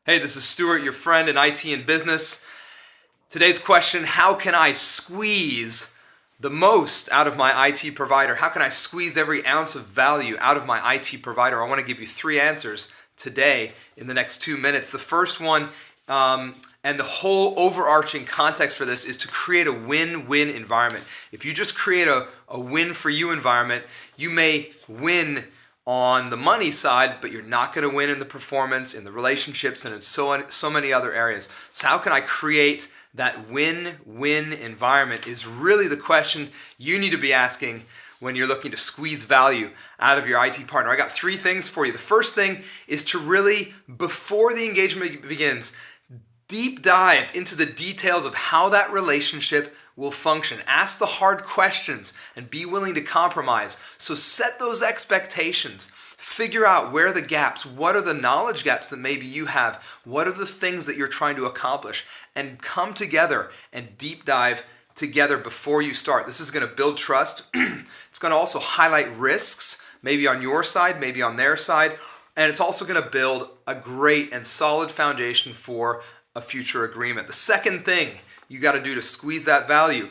Hey, this is Stuart, your friend in IT and business. Today's question, how can I squeeze the most out of my IT provider? How can I squeeze every ounce of value out of my IT provider? I want to give you three answers today in the next 2 minutes. The first one, and the whole overarching context for this, is to create a win-win environment. If you just create a win for you environment, you may win on the money side, but you're not going to win in the performance, in the relationships, and in so many other areas. So how can I create that win-win environment is really the question you need to be asking when you're looking to squeeze value out of your IT partner. I got three things for you. The first thing is to really, before the engagement begins, deep dive into the details of how that relationship will function. Ask the hard questions and be willing to compromise. So set those expectations. Figure out where the gaps, what are the knowledge gaps that maybe you have, what are the things that you're trying to accomplish, and come together and deep dive together before you start. This is going to build trust. It's going to also highlight risks, maybe on your side, maybe on their side, and it's also going to build a great and solid foundation for a future agreement. The second thing you got to do to squeeze that value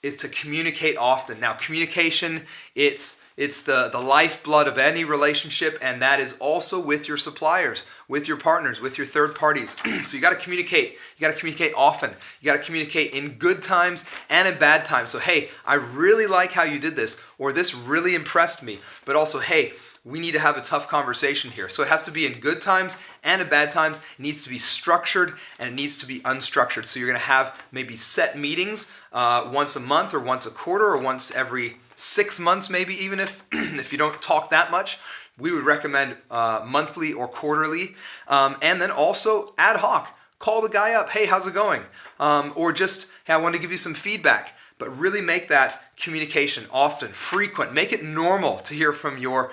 is to communicate often. Now, communication, it's the lifeblood of any relationship, and that is also with your suppliers, with your partners, with your third parties. So you got to communicate. You got to communicate often. You got to communicate in good times and in bad times. So, hey, I really like how you did this, or this really impressed me. But also, hey, we need to have a tough conversation here. So it has to be in good times and in bad times. It needs to be structured and it needs to be unstructured. So you're going to have maybe set meetings once a month or once a quarter or once every 6 months, maybe, even if if you don't talk that much. We would recommend monthly or quarterly. And then also ad hoc. Call the guy up. Hey, how's it going? Or just, hey, I want to give you some feedback. But really make that communication often, frequent. Make it normal to hear from your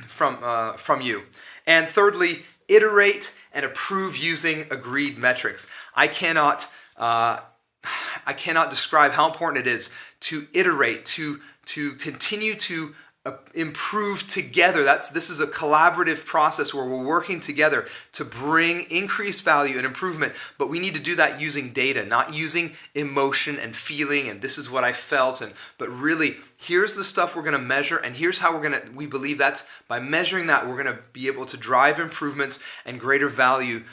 from you. And thirdly, iterate and approve using agreed metrics. I cannot describe how important it is to iterate, to continue to improve together. This is a collaborative process where we're working together to bring increased value and improvement, but we need to do that using data, not using emotion and feeling and this is what I felt, but really here's the stuff we're going to measure, and here's how we believe that's by measuring that we're going to be able to drive improvements and greater value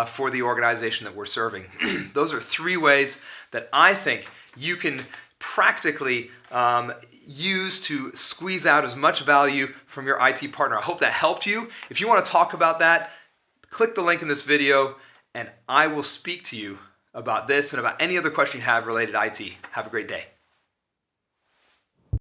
for the organization that we're serving. Those are three ways that I think you can practically use to squeeze out as much value from your IT partner. I hope that helped you. If you want to talk about that, click the link in this video and I will speak to you about this and about any other question you have related to IT. Have a great day.